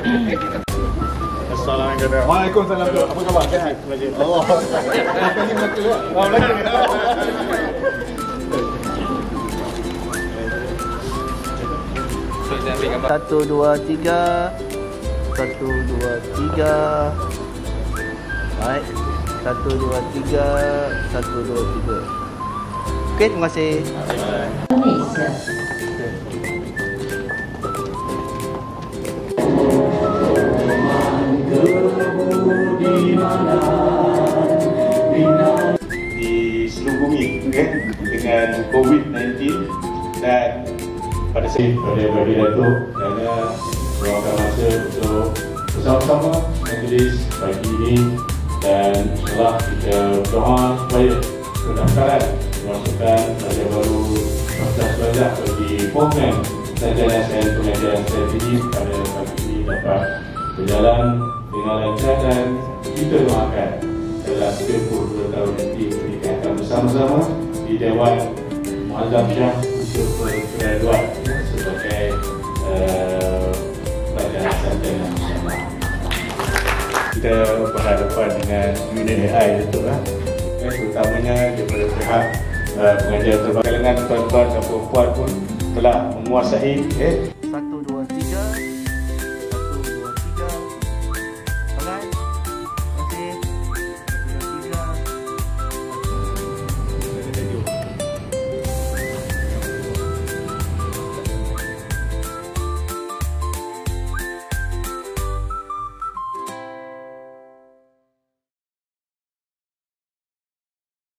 Assalamualaikum. Waalaikumsalam. Apa khabar? Sihat? Allah. Ini Melaka ke? Oh, Melaka. Satu, dua, tiga. Satu, dua, tiga. Baik. Satu, dua, tiga. Satu, dua, tiga. Okey, terima kasih. Indonesia. Di seluruh bumi dengan COVID-19 dan pada saya pada Datuk kerana meluangkan masa untuk bersama-sama majlis pagi ini dan insyaAllah kita berdoa supaya pendaftaran memasukkan pelajar baru 19 bagi program sarjana sains pengajaran strategi pada pagi ini dapat berjalan dengan lancar dan kita doakan dalam 32 tahun nanti kita akan bersama-sama di Dewan Muazzam Shah untuk bergraduat sebagai pelajar sarjana. Kita berhadapan dengan unit AI itu lah, terutamanya daripada pihak pengajar terbaik. Kalangan tuan-tuan dan perempuan pun telah menguasai